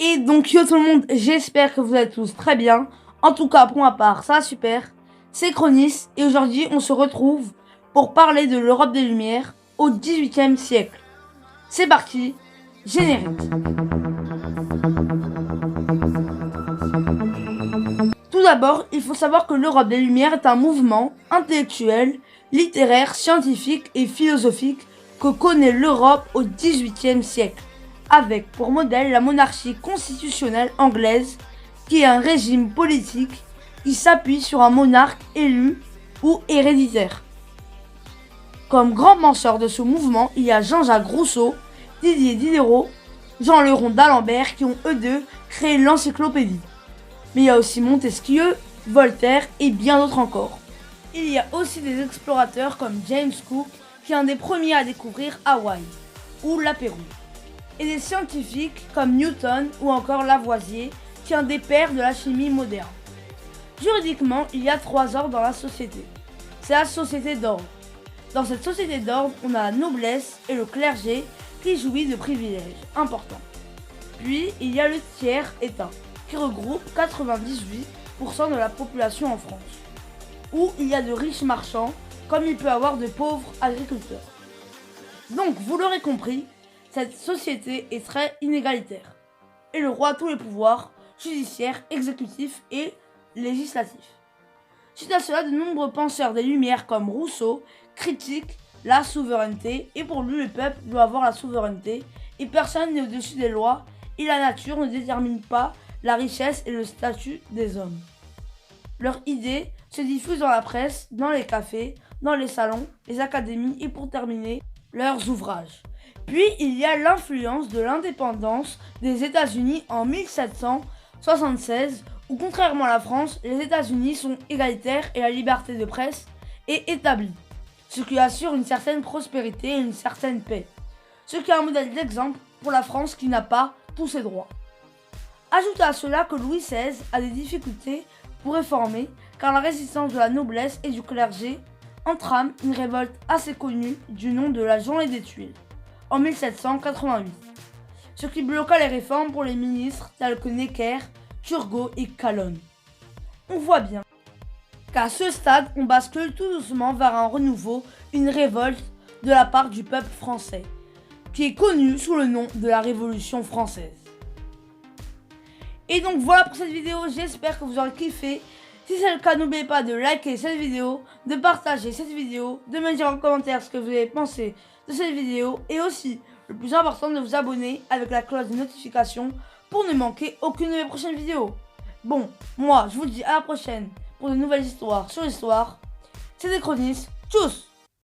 Et donc yo tout le monde, j'espère que vous allez tous très bien. En tout cas pour ma part ça va super. C'est Chronis et aujourd'hui on se retrouve pour parler de l'Europe des Lumières au XVIIIe siècle. C'est parti, générique. Tout d'abord, il faut savoir que l'Europe des Lumières est un mouvement intellectuel, littéraire, scientifique et philosophique que connaît l'Europe au XVIIIe siècle, avec pour modèle la monarchie constitutionnelle anglaise, qui est un régime politique qui s'appuie sur un monarque élu ou héréditaire. Comme grand penseur de ce mouvement, il y a Jean-Jacques Rousseau, Didier Diderot, Jean Le Rond d'Alembert qui ont eux deux créé l'encyclopédie. Mais il y a aussi Montesquieu, Voltaire et bien d'autres encore. Il y a aussi des explorateurs comme James Cook qui est un des premiers à découvrir Hawaï ou la Pérou. Et des scientifiques comme Newton ou encore Lavoisier qui est un des pères de la chimie moderne. Juridiquement, il y a 3 ordres dans la société. C'est la société d'ordre. Dans cette société d'ordre, on a la noblesse et le clergé qui jouit de privilèges importants. Puis, il y a le tiers-état qui regroupe 98% de la population en France, où il y a de riches marchands comme il peut y avoir de pauvres agriculteurs. Donc, vous l'aurez compris, cette société est très inégalitaire. Et le roi a tous les pouvoirs, judiciaires, exécutifs et législatifs. Suite à cela, de nombreux penseurs des Lumières comme Rousseau critiquent la souveraineté et pour lui le peuple doit avoir la souveraineté et personne n'est au-dessus des lois et la nature ne détermine pas la richesse et le statut des hommes. Leurs idées se diffusent dans la presse, dans les cafés, dans les salons, les académies et pour terminer, leurs ouvrages. Puis il y a l'influence de l'indépendance des États-Unis en 1776 où contrairement à la France, les États-Unis sont égalitaires et la liberté de presse est établie, ce qui assure une certaine prospérité et une certaine paix, ce qui est un modèle d'exemple pour la France qui n'a pas tous ses droits. Ajoutez à cela que Louis XVI a des difficultés pour réformer car la résistance de la noblesse et du clergé entrame une révolte assez connue du nom de la Journée des Tuiles en 1788, ce qui bloqua les réformes pour les ministres tels que Necker, Turgot et Calonne. On voit bien qu'à ce stade, on bascule tout doucement vers un renouveau, une révolte de la part du peuple français, qui est connu sous le nom de la Révolution française. Et donc voilà pour cette vidéo, j'espère que vous aurez kiffé. Si c'est le cas, n'oubliez pas de liker cette vidéo, de partager cette vidéo, de me dire en commentaire ce que vous avez pensé de cette vidéo et aussi, le plus important, de vous abonner avec la cloche de notification pour ne manquer aucune de mes prochaines vidéos. Bon, moi je vous dis à la prochaine pour de nouvelles histoires sur l'histoire. C'était Chronis, tchuss!